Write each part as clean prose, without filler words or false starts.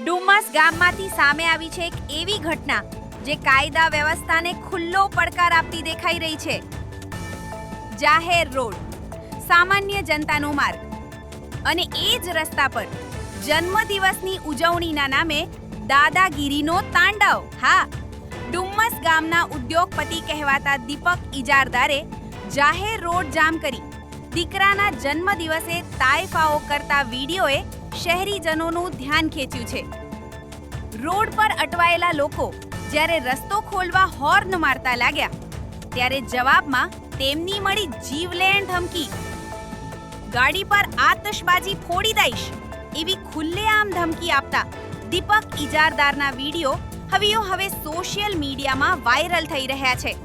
ડુમસ ગામમાંથી સામે આવી છે એક એવી ઘટના જે કાયદા વ્યવસ્થાને ખુલ્લો પડકાર આપતી દેખાઈ રહી છે. જાહેર રોડ, સામાન્ય જનતાનો માર્ગ અને એ જ રસ્તા પર જન્મદિવસની ઉજવણીના નામે દાદાગીરીનો તાંડવ. હા, ડુમ્મસ ગામના ઉદ્યોગપતિ કહેવાતા દીપક ઇજારદારે જાહેર રોડ જામ કરી દીકરાના જન્મદિવસે તાયફાઓ કરતા વિડીયોએ શહેરીજનોનું ધ્યાન ખેંચ્યું છે. રોડ પર અટવાયેલા લોકો જ્યારે રસ્તો ખોલવા હોર્ન મારતા લાગ્યા ત્યારે જવાબમાં તેમની મળી જીવલેણ ધમકી. ગાડી પર આતશબાજી ફોડી દઈશ એવી ખુલ્લેઆમ ધમકી આપતા દીપક ઇજારદારના વિડીયો હવે સોશિયલ મીડિયામાં વાયરલ થઈ રહ્યા છે.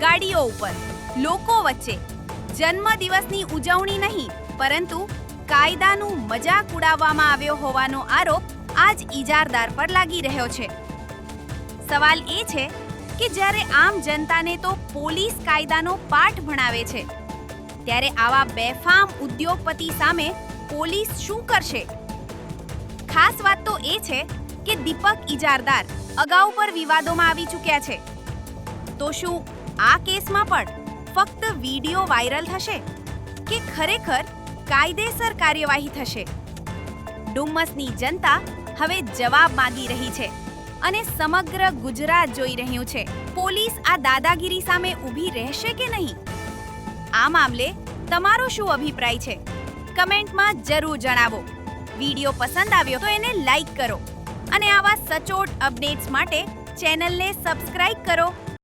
ગાડીઓ ઉપર, લોકો વચ્ચે જન્મદિવસની ઉજવણી નહીં પરંતુ કાયદાનું મજાક ઉડાવવામાં આવ્યો હોવાનો આરોપ આજ ઇજારદાર પર લાગી રહ્યો છે. સવાલ એ છે કે જ્યારે આમ જનતાને તો પોલીસ કાયદાનો પાઠ ભણાવે છે, ત્યારે આવા બેફામ ઉદ્યોગપતિ સામે પોલીસ શું કરશે? ખાસ વાત તો એ છે કે દીપક ઇજારદાર અગાઉ પર વિવાદોમાં આવી ચૂક્યા છે. તો શું આ કેસમાં પણ ફક્ત વિડીયો વાયરલ થશે કે ખરેખર કાયદેસર કાર્યવાહી થશે? ડુમ્મસની જનતા હવે જવાબ માંગી રહી છે અને સમગ્ર ગુજરાત જોઈ રહ્યું છે. પોલીસ આ દાદાગીરી સામે ઊભી રહેશે કે નહીં? આ મામલે તમારો શું અભિપ્રાય છે? કમેન્ટમાં જરૂર જણાવો. વિડીયો પસંદ આવ્યો તો એને લાઈક કરો અને આવા સચોટ અપડેટ્સ માટે ચેનલને સબસ્ક્રાઇબ કરો.